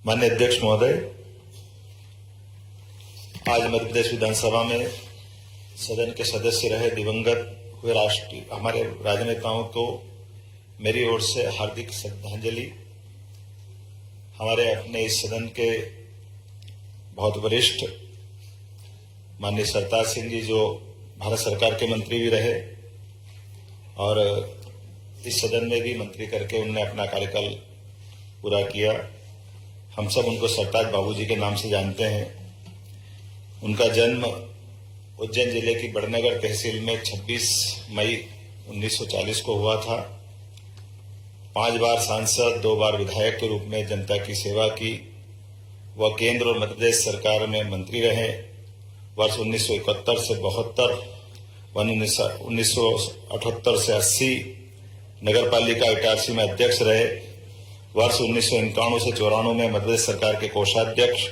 माननीय अध्यक्ष महोदय, आज मध्य प्रदेश विधानसभा में सदन के सदस्य रहे दिवंगत हुए राष्ट्रीय हमारे राजनेताओं को मेरी ओर से हार्दिक श्रद्धांजलि। हमारे अपने इस सदन के बहुत वरिष्ठ माननीय सरताज सिंह जी, जो भारत सरकार के मंत्री भी रहे और इस सदन में भी मंत्री करके उन्होंने अपना कार्यकाल पूरा किया। हम सब उनको सरताज बाबूजी के नाम से जानते हैं। उनका जन्म उज्जैन जिले की बड़नगर तहसील में 26 मई 1940 को हुआ था। 5 बार सांसद, 2 बार विधायक के रूप में जनता की सेवा की। वह केंद्र और मध्य प्रदेश सरकार में मंत्री रहे। वर्ष 1971 से 72, 1978 से 80 नगर पालिका इटारसी में अध्यक्ष रहे। वर्ष 1991 से 94 में मध्य प्रदेश सरकार के कोषाध्यक्ष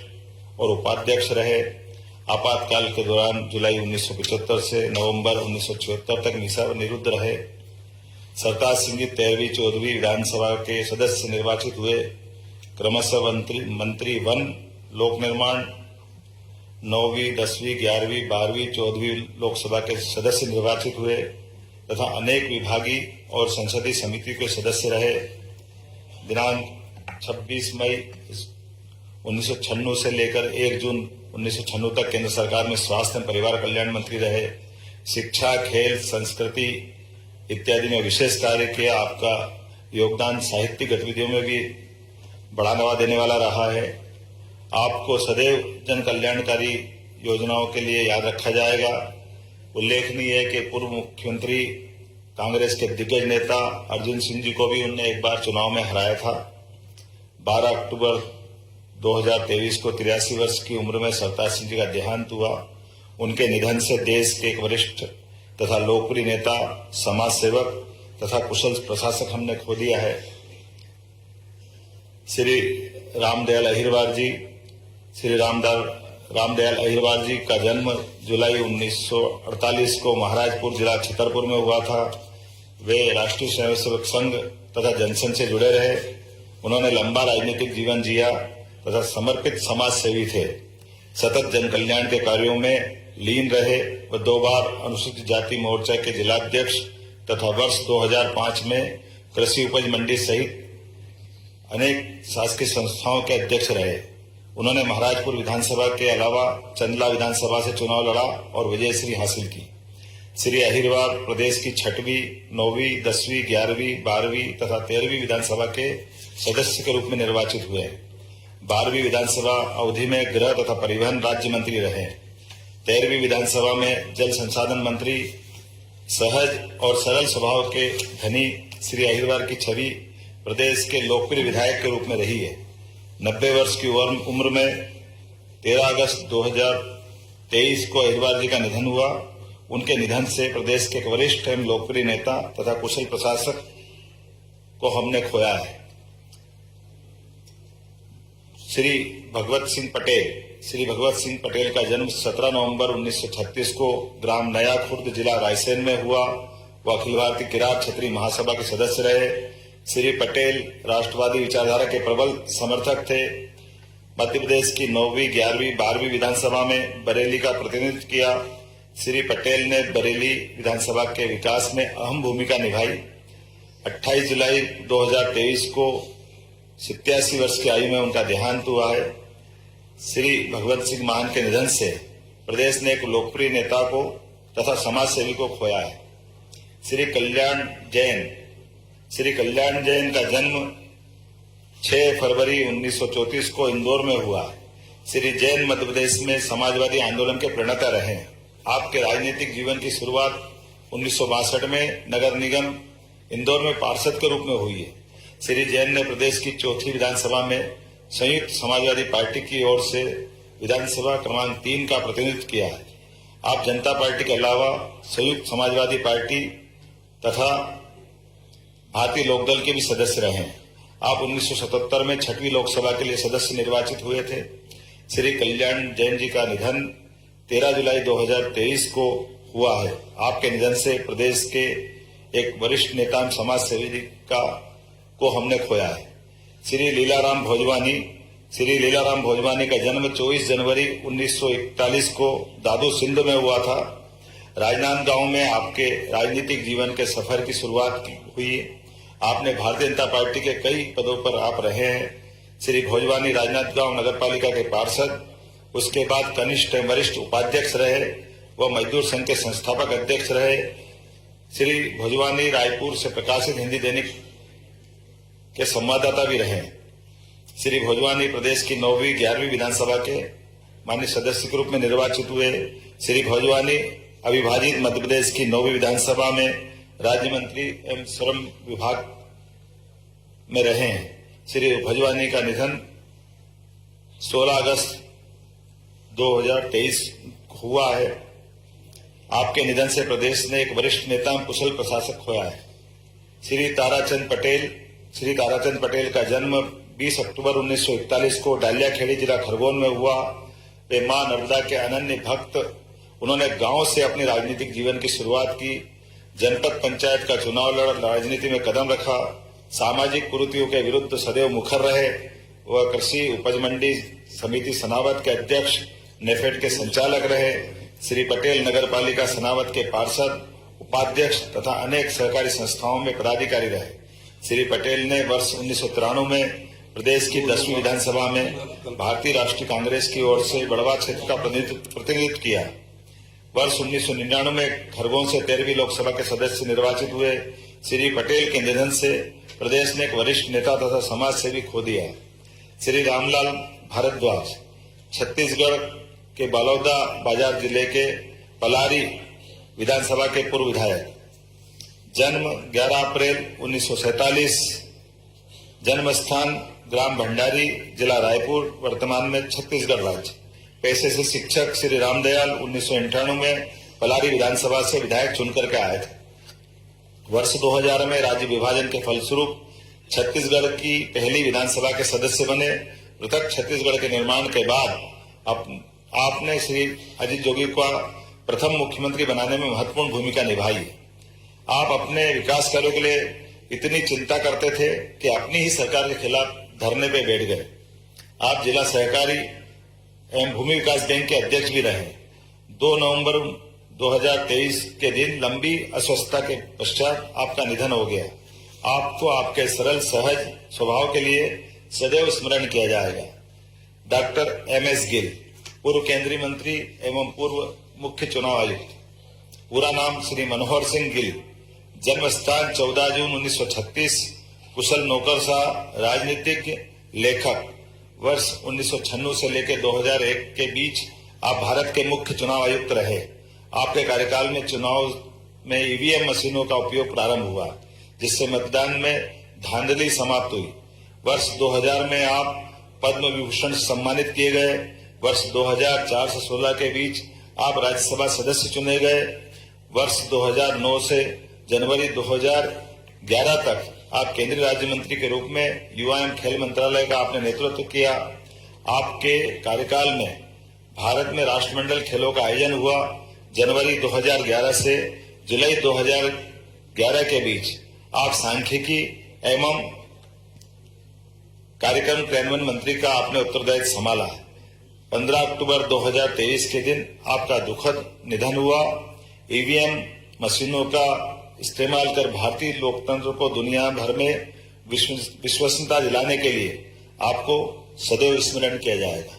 और उपाध्यक्ष रहे। आपातकाल के दौरान जुलाई 1975 से नवंबर 1976 तक निरुद्ध रहे। सरताज सिंह जी 13वीं 14वीं विधानसभा के सदस्य निर्वाचित हुए। क्रमशः मंत्री वन, लोक निर्माण, 9वीं, 10वीं, 11वीं, 12वीं, 14वीं लोकसभा के सदस्य निर्वाचित हुए तथा अनेक विभागीय और संसदीय समिति के सदस्य रहे। दिनांक 26 मई 1996 से लेकर 1 जून 1996 तक केंद्र सरकार में स्वास्थ्य एवं परिवार कल्याण मंत्री रहे। शिक्षा, खेल, संस्कृति इत्यादि में विशेष कार्य किया। आपका योगदान साहित्यिक गतिविधियों में भी बढ़ावा देने वाला रहा है। आपको सदैव जन कल्याणकारी योजनाओं के लिए याद रखा जाएगा। उल्लेखनीय है कि पूर्व मुख्यमंत्री कांग्रेस के दिग्गज नेता अर्जुन सिंह जी को भी उन्होंने एक बार चुनाव में हराया था। 12 अक्टूबर 2023 को 83 वर्ष की उम्र में सरताज सिंह जी का देहांत हुआ। उनके निधन से देश के एक वरिष्ठ तथा लोकप्रिय नेता, समाज सेवक तथा कुशल प्रशासक हमने खो दिया है। श्री रामदयाल अहिरवार जी का जन्म जुलाई 1948 को महाराजपुर जिला छतरपुर में हुआ था। वे राष्ट्रीय स्वयंसेवक संघ तथा जनसंघ से जुड़े रहे। उन्होंने लंबा राजनीतिक जीवन जिया तथा समर्पित समाज सेवी थे। सतत जन कल्याण के कार्यों में लीन रहे। व 2 बार अनुसूचित जाति मोर्चा के जिलाध्यक्ष तथा वर्ष 2005 में कृषि उपज मंडी सहित अनेक शासकीय संस्थाओं के अध्यक्ष रहे। उन्होंने महाराजपुर विधानसभा के अलावा चंदला विधानसभा से चुनाव लड़ा और विजयश्री हासिल की। श्री अहिरवार प्रदेश की 6वीं, 9वीं, 10वीं, 11वीं, 12वीं तथा 13वीं विधानसभा के सदस्य के रूप में निर्वाचित हुए। 12वीं विधानसभा अवधि में गृह तथा परिवहन राज्य मंत्री रहे। 13वीं विधानसभा में जल संसाधन मंत्री। सहज और सरल स्वभाव के धनी श्री अहिरवार की छवि प्रदेश के लोकप्रिय विधायक के रूप में रही है। 90 वर्ष की उम्र में 13 अगस्त 2023 को अहिरवार जी का निधन हुआ। उनके निधन से प्रदेश के एक वरिष्ठ एवं लोकप्रिय नेता तथा कुशल प्रशासक को हमने खोया है। श्री भगवत सिंह पटेल का जन्म 17 नवंबर 1936 को ग्राम नया खुर्द जिला रायसेन में हुआ। वह अखिल भारतीय किरात क्षत्रिय महासभा के सदस्य रहे। श्री पटेल राष्ट्रवादी विचारधारा के प्रबल समर्थक थे। मध्य प्रदेश की 9वीं, 11वीं, 12वीं विधानसभा में बरेली का प्रतिनिधित्व किया। श्री पटेल ने बरेली विधानसभा के विकास में अहम भूमिका निभाई। 28 जुलाई 2023 को 87 वर्ष की आयु में उनका देहांत हुआ है। श्री भगवत सिंह मान के निधन से प्रदेश ने एक लोकप्रिय नेता को तथा समाज सेवी को खोया है। श्री कल्याण जैन का जन्म 6 फरवरी 1934 को इंदौर में हुआ। श्री जैन मध्य प्रदेश में समाजवादी आंदोलन के प्रणेता रहे। आपके राजनीतिक जीवन की शुरुआत 1962 में नगर निगम इंदौर में पार्षद के रूप में हुई है। श्री जैन ने प्रदेश की 4थी विधानसभा में संयुक्त समाजवादी पार्टी की ओर से विधानसभा क्रमांक 3 का प्रतिनिधित्व किया है। आप जनता पार्टी के अलावा संयुक्त समाजवादी पार्टी तथा भारतीय लोकदल के भी सदस्य रहे हैं। आप 1977 में 6वीं लोकसभा के लिए सदस्य निर्वाचित हुए थे। श्री कल्याण जैन जी का निधन 13 जुलाई 2023 को हुआ है। आपके निधन से प्रदेश के एक वरिष्ठ नेता समाज सेवी को हमने खोया है। श्री लीलाराम भोजवानी श्री लीलाराम भोजवानी का जन्म 24 जनवरी 1941 को दादू सिंध में हुआ था। राजनांदगांव में आपके राजनीतिक जीवन के सफर की शुरुआत हुई। आपने भारतीय जनता पार्टी के कई पदों पर आप रहे हैं। श्री भोजवानी राजनांदगांव नगर पालिका के पार्षद, उसके बाद कनिष्ठ एवं वरिष्ठ उपाध्यक्ष रहे व मजदूर संघ के संस्थापक अध्यक्ष रहे। श्री भोजवानी रायपुर से प्रकाशित हिंदी दैनिक के संवाददाता भी रहे। श्री भोजवानी प्रदेश की 9वीं 11वीं विधानसभा के माननीय सदस्य के रूप में निर्वाचित हुए। श्री भोजवानी अविभाजित मध्य प्रदेश की 9वीं विधानसभा में राज्य मंत्री एवं श्रम विभाग में रहे हैं। श्री भोजवानी का निधन 16 अगस्त 2023 हुआ है। आपके निधन से प्रदेश ने एक वरिष्ठ नेता एवं कुशल प्रशासक खोया है। श्री ताराचंद पटेल का जन्म 20 अक्टूबर 1941 को डालियाखेड़ी जिला खरगोन में हुआ। वे मां नर्मदा के अनन्य भक्त। उन्होंने गांव से अपने राजनीतिक जीवन की शुरुआत की। जनपद पंचायत का चुनाव लड़ राजनीति में कदम रखा। सामाजिक कुरीतियों के विरुद्ध सदैव मुखर रहे। वह कृषि उपज मंडी समिति सनावद के अध्यक्ष, नेफेड के संचालक रहे। श्री पटेल नगर पालिका सनावद के पार्षद, उपाध्यक्ष तथा अनेक सहकारी संस्थाओं में पदाधिकारी रहे। श्री पटेल ने वर्ष 1993 में प्रदेश की 10वीं विधानसभा में भारतीय राष्ट्रीय कांग्रेस की ओर से बड़वा क्षेत्र का प्रतिनिधित्व किया। वर्ष 1999 में खरगोन से 13वीं लोकसभा के सदस्य निर्वाचित हुए। श्री पटेल के निधन से प्रदेश ने एक वरिष्ठ नेता तथा समाज सेवी खो दिया। श्री रामलाल भारद्वाज छत्तीसगढ़ के बलौदा बाजार जिले के पलारी विधानसभा के पूर्व विधायक। जन्म 11 अप्रैल 1947। जन्म स्थान ग्राम भंडारी, जिला रायपुर, वर्तमान में छत्तीसगढ़ राज्य। पेशे से शिक्षक। श्री रामदयाल 1998 में पलारी विधानसभा से विधायक चुनकर के आए थे। वर्ष 2000 में राज्य विभाजन के फलस्वरूप छत्तीसगढ़ की पहली विधानसभा के सदस्य बने। पृथक छत्तीसगढ़ के निर्माण के बाद आपने श्री अजीत जोगी को प्रथम मुख्यमंत्री बनाने में महत्वपूर्ण भूमिका निभाई। आप अपने विकास कार्यों के लिए इतनी चिंता करते थे कि अपनी ही सरकार के खिलाफ धरने पे बैठ गए। आप जिला सहकारी एवं भूमि विकास बैंक के अध्यक्ष भी रहे। 2 नवंबर 2023 के दिन लंबी अस्वस्थता के पश्चात आपका निधन हो गया। आपको आपके सरल सहज स्वभाव के लिए सदैव स्मरण किया जाएगा। डॉक्टर MS गिल, पूर्व केंद्रीय मंत्री एवं पूर्व मुख्य चुनाव आयुक्त। पूरा नाम श्री मनोहर सिंह गिल। जन्म स्थान 14 जून 1936। कुशल नौकरशाह, राजनीतिज्ञ, लेखक। वर्ष 1996 से लेकर 2001 के बीच आप भारत के मुख्य चुनाव आयुक्त रहे। आपके कार्यकाल में चुनाव में EVM मशीनों का उपयोग प्रारंभ हुआ, जिससे मतदान में धांधली समाप्त हुई। वर्ष 2000 में आप पद्म विभूषण से सम्मानित किए गए। वर्ष 2004 से 16 के बीच आप राज्यसभा सदस्य चुने गए। वर्ष 2009 से जनवरी 2011 तक आप केंद्रीय राज्य मंत्री के रूप में युवा एवं खेल मंत्रालय का आपने नेतृत्व किया। आपके कार्यकाल में भारत में राष्ट्रमंडल खेलों का आयोजन हुआ। जनवरी 2011 से जुलाई 2011 के बीच आप सांख्यिकी एवं कार्यक्रम क्रियान्वयन मंत्री का आपने उत्तरदायित्व संभाला। 15 अक्टूबर 2023 के दिन आपका दुखद निधन हुआ। EVM मशीनों का इस्तेमाल कर भारतीय लोकतंत्र को दुनिया भर में विश्वसनीयता दिलाने के लिए आपको सदैव स्मरण किया जाएगा।